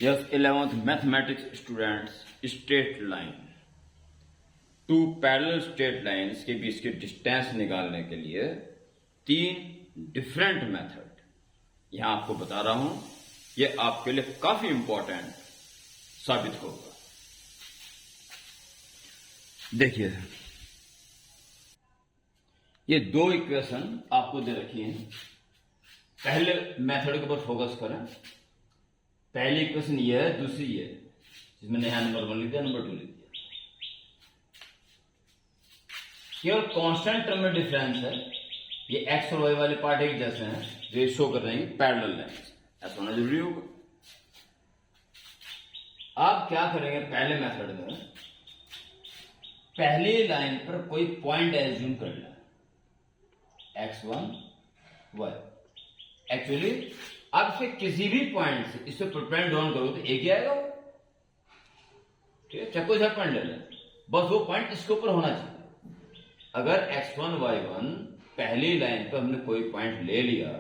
Yes 11th mathematics students, straight line, two parallel straight lines के बीच के distance निकालने के लिए 3 डिफरेंट मेथड यहां आपको बता रहा हूं। ये आपके लिए काफी इंपॉर्टेंट साबित होगा। देखिए, ये 2 इक्वेशन आपको दे रखी हैं। पहले मेथड के ऊपर फोकस करें। पहली इक्वेशन ये है, दूसरी ये है, जिसमें यहां नंबर 1 लिख दिया, नंबर 2 लिख दिया। केवल कांस्टेंट टर्म में डिफरेंस है। ये एक्स और वाई वाले पार्ट एक जैसे हैं, जो शो कर रहे हैं पैरेलल लाइंस। ऐसा होना जरूरी होगा। आप क्या करेंगे, पहले मेथड में पहली लाइन पर कोई पॉइंट एज्यूम कर लें, x1 y। एक्चुअली अब से किसी भी पॉइंट से इससे परपेंड डाउन करो तो एक ही आएगा वो। ठीक है, चक्को झट पॉइंट ले लें, बस वो पॉइंट इसके ऊपर होना चाहिए। अगर x1 y1 पहली लाइन पर हमने कोई पॉइंट ले लिया,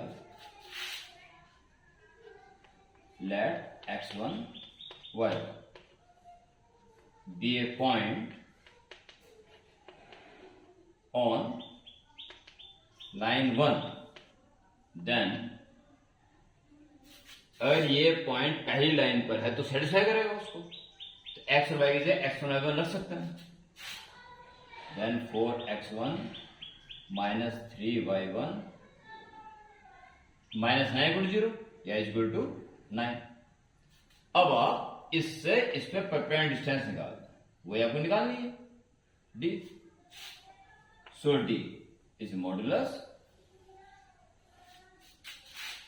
let x1 y1 be a point on line 1, then अगर ये पॉइंट पहली लाइन पर है तो सेटिस्फाई करेगा उसको। तो x और y की जगह x1 y1 रख सकते हैं। Then 4x1 minus 3y1 minus 9 = 0 या इक्वल टू 9। अब आप इससे इस पे परपेंडिकुलर डिस्टेंस निकाल दें, वो आपको निकालनी है d। So d is modulus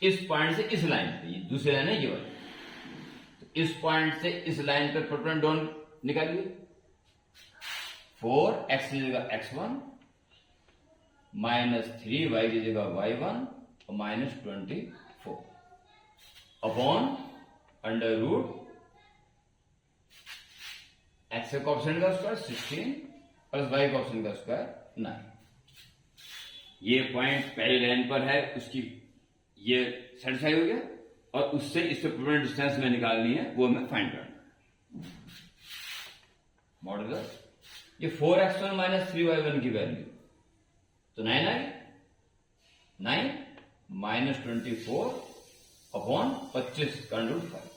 इस पॉइंट से इस लाइन पे, ये दूसरी लाइन है ये वाली, तो इस पॉइंट से इस लाइन पे परपेंडिकुलर निकालिए। 4x की जगह x1 माइनस 3y की जगह y1 और minus 24 upon under root x coefficient का स्क्वायर 16 प्लस y कोएफिशिएंट का स्क्वायर 9। ये पॉइंट पहली लाइन पर है, उसकी ये सेटिस्फाई हो गया, और उससे इससे परपेंडिकुलर डिस्टेंस में निकालनी है, वो हमें फाइंड करना है। मॉडुलस ये 4x1 माइनस 3y1 की वैल्यू तो 9 आई, 9 माइनस 24 अपॉन 25 का root 5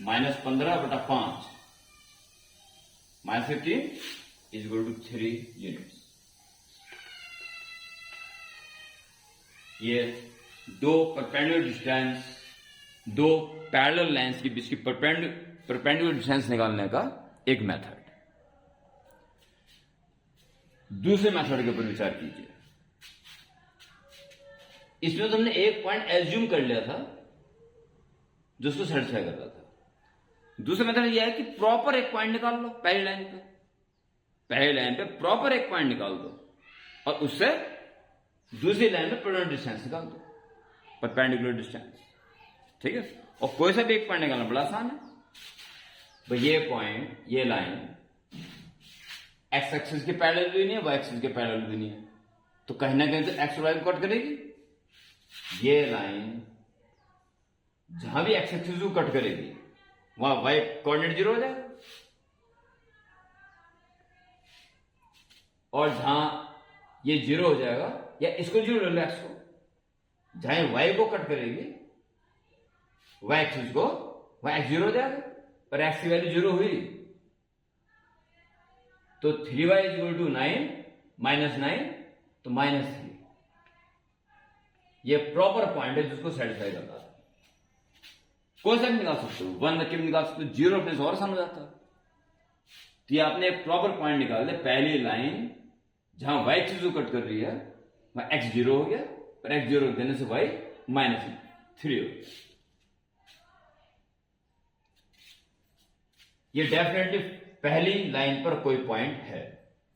minus 15/5 minus 15 is equal to 3 units. ये 2 परपेंडिकुलर डिस्टेंस, 2 पैरेलल लाइंस के बीच की परपेंडिकुलर डिस्टेंस निकालने का एक मेथड। दूसरे मेथड के ऊपर विचार कीजिए। इसमें तो हमने एक पॉइंट एज्यूम कर लिया था जो उसको सेटिस्फाई कर रहा था। दूसरा मेथड यह है कि प्रॉपर एक पॉइंट निकाल लो पहली लाइन पे, पहली लाइन पे प्रॉपर एक पॉइंट निकाल दो और उससे दूसरी लाइन में परपेंडिकुलर डिस्टेंस निकाल दो, परपेंडिकुलर डिस्टेंस। ठीक है, और कोई सा भी एक पॉइंट निकालना बड़ा आसान है। भाई ये पॉइंट, ये लाइन एक्स एक्सिस के पैरेलल भी नहीं है, वाई एक्सिस के पैरेलल भी नहीं है, तो कहीं ना कहीं तो एक्स और वाई को कट करेगी। ये लाइन जहां भी एक्स एक्सिस को कट करेगी वहां वाई कोऑर्डिनेट 0 हो जाएगा, और जहां ये 0 हो जाएगा, या इसको 0 ले लो, एक्स को, जहां वाई को कट करेगी वाई एक्सिस को, वहां एक्स 0 हो जाएगा, पर एक्स की वैल्यू 0 हुई तो 3y = 9 माइनस 9 तो माइनस 3। ये प्रॉपर पॉइंट है जिसको सेटिस्फाई करता है। कोई सा भी निकाल सकते हो, 1 रख के भी निकाल सकते हो, 0 रखने से और आसान हो जाता है। तो ये आपने एक प्रॉपर पॉइंट निकाल दिया, पहली लाइन जहां y एक्सिस को कट कर रही है वहां x 0 हो गया, पर x 0 देने से y माइनस 3 हो गया। ये डेफिनेटली पहली लाइन पर कोई पॉइंट है,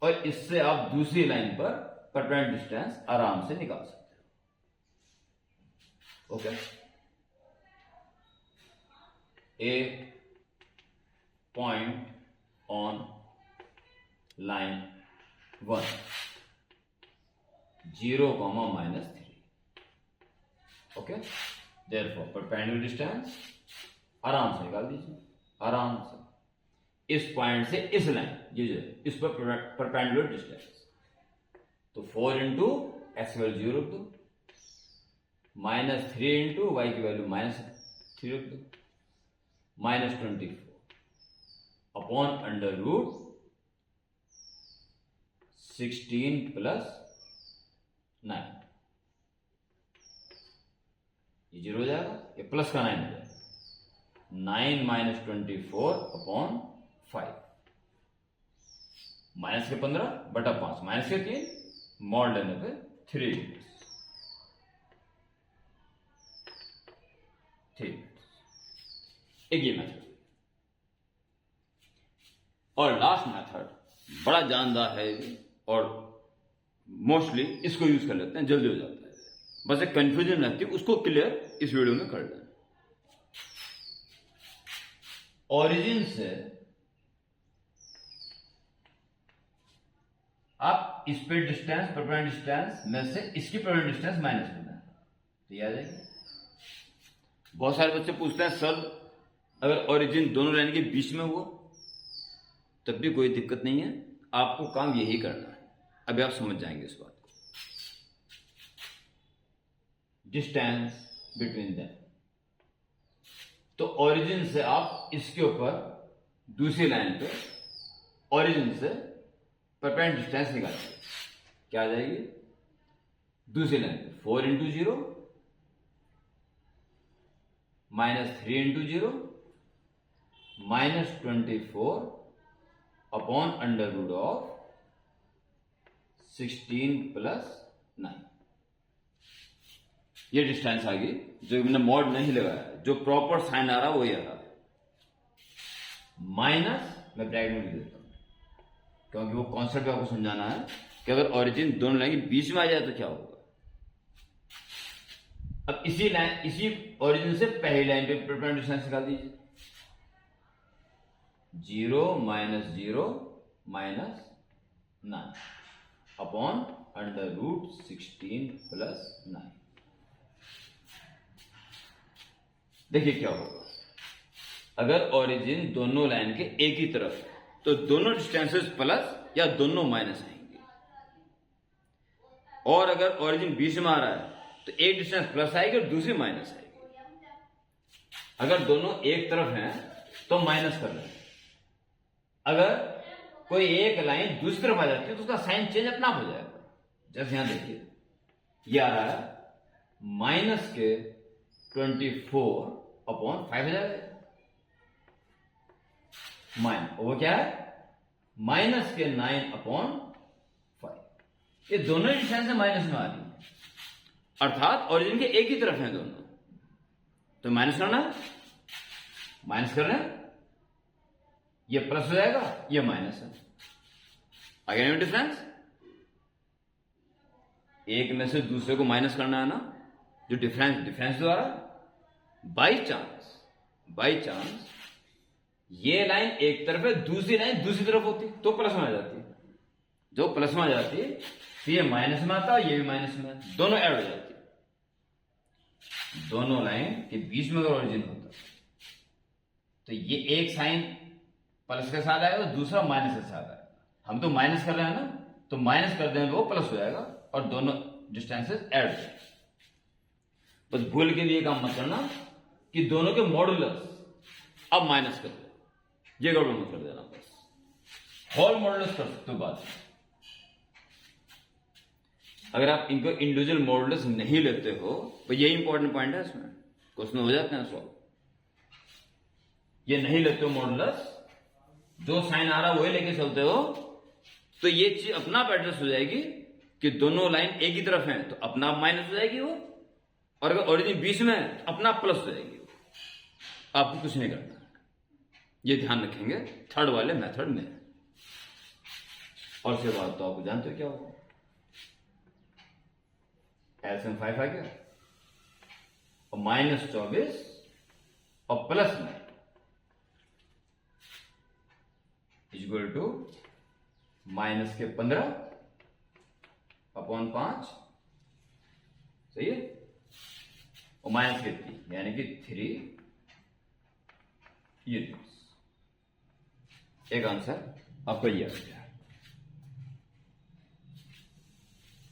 और इससे आप दूसरी लाइन पर परपेंडिकुलर डिस्टेंस आराम से निकाल सकते हो। Okay, A point on line 1 0, -3 okay, therefore perpendicular distance आराम से निकाल दीजिए, आराम से इस पॉइंट से इस लाइन, ये जो है इस पर परपेंडिकुलर डिस्टेंस, तो 4 इंटू एक्स की वैल्यू 0 रख दो, -3 इंटू वाई की वैल्यू -3 रख दो, -24 अपॉन अंडर रूट 16 प्लस 9, ये 0 हो जाएगा, ये प्लस का 9 हो जाएगा, 9 - 24 अपॉन 5, माइनस के 15 बटा 5, माइनस के 3, मॉड लेने पे 3 ठीक, एक ये मेथड। और लास्ट मेथड बड़ा जानदार है और मोस्टली इसको यूज कर लेते हैं, जल्दी हो जाता है, बस एक कंफ्यूजन रहती है, उसको क्लियर इस वीडियो में कर लें। ओरिजिन से आप इस पे डिस्टेंस, परपेंडिकुलर डिस्टेंस में से इसकी परपेंडिकुलर डिस्टेंस माइनस करना है, तो याद आएगी। बहुत सारे बच्चे पूछते हैं सर अगर ओरिजिन दोनों लाइन के बीच में हुआ तब भी कोई दिक्कत नहीं है, आपको काम यही करना है, अभी आप समझ जाएंगे इस बात को। डिस्टेंस बिटवीन देम, तो ओरिजिन से आप इसके ऊपर दूसरी लाइन पे ओरिजिन से परपेंडिकुलर डिस्टेंस निकालिए, क्या आ जाएगी दूसरी लाइन पे 4 into 0 -3 into 0 -24 upon under root of 16 plus 9, ये डिस्टेंस आ गई, जो मैंने मॉड नहीं लगाया, जो प्रॉपर साइन आ रहा वही आ रहा है, माइनस मैं ब्रैकेट में लिख देता हूं क्योंकि वो कॉन्सेप्ट आपको समझाना है कि अगर ओरिजिन दोनों लाइन के बीच में आ जाए तो क्या होगा। अब इसी लाइन, इसी ओरिजिन से पहली लाइन पे परपेंडिकुलर डिस्टेंस निकाल दीजिए, 0 - 0 -9 अपॉन अंडर रूट 16 प्लस 9। देखिए क्या होगा, अगर ओरिजिन दोनों लाइन के एक ही तरफ है तो दोनों डिस्टेंसेस प्लस या दोनों माइनस आएंगे, और अगर ओरिजिन बीच में आ रहा है तो एक डिस्टेंस प्लस आएगी और दूसरी माइनस आएगी। अगर दोनों एक तरफ हैं तो माइनस कर रहे हैं, अगर कोई एक लाइन दूसरी तरफ आ जाती है तो उसका साइन चेंज अपना आप हो जाएगा। जैसे यहां देखिए, ये आ रहा है माइनस के 24 अपॉन 5 हो जाएगा, वो क्या है माइनस के 9 अपॉन 5, ये दोनों डिस्टेंस से माइनस में आ रही है, अर्थात ओरिजिन के एक ही तरफ हैं दोनों, तो माइनस करना है, माइनस कर रहे हैं, ये प्लस हो जाएगा, ये माइनस है, आगे डिफरेंस, एक में से दूसरे को माइनस करना है ना, जो डिफरेंस द्वारा बाई चांस ये लाइन एक तरफ है, दूसरी लाइन दूसरी तरफ होती तो प्लस में आ जाती है, जो प्लस में आ जाती है तो ये माइनस में आता है, ये भी माइनस में, दोनों ऐड हो जाती है। दोनों लाइन के बीच में अगर ओरिजिन होता तो ये एक साइन प्लस के साथ आएगा, दूसरा माइनस के साथ आएगा, हम तो माइनस कर रहे हैं ना, तो माइनस कर देंगे वो प्लस हो जाएगा और दोनों डिस्टेंसेस ऐड हो जाएंगे। बस भूल के लिए काम मत करना कि दोनों के मॉडुलस अब माइनस कर दो, ये गड़बड़ मत कर देना, बस होल मॉडुलस कर सकते हो बाद में। अगर आप इनको इंडिविजुअल मॉडुलस नहीं लेते हो तो ये इंपॉर्टेंट पॉइंट है, इसमें क्वेश्चन हो जाते हैं सॉल्व। ये नहीं लेते हो मॉडुलस, जो साइन आ रहा है वही लेके चलते हो, तो ये चीज अपना आप एडजस्ट हो जाएगी कि दोनों लाइन एक ही तरफ हैं तो अपना आप माइनस हो जाएगी वो, और अगर ओरिजिन बीच में है तो अपना आप प्लस हो जाएगी वो। आपको कुछ नहीं करना, ये ध्यान रखेंगे थर्ड वाले मेथड में। और उसके बाद तो आपको जानते हो क्या होगा, एलसीएम 5 आ गया और -24 और प्लस 9 इक्वल टू माइनस के 15 अपॉन 5, सही है। और माइनस कितनी, यानी कि 3 यूनिट्स। एक आंसर आपका ये आ गया।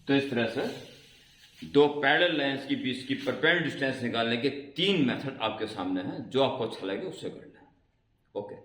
तो इस तरह से दो पैरेलल लाइंस के बीच की परपेंडिकुलर डिस्टेंस निकालने के 3 मेथड आपके सामने हैं। जो आपको अच्छा लगे उससे कर लें। ओके।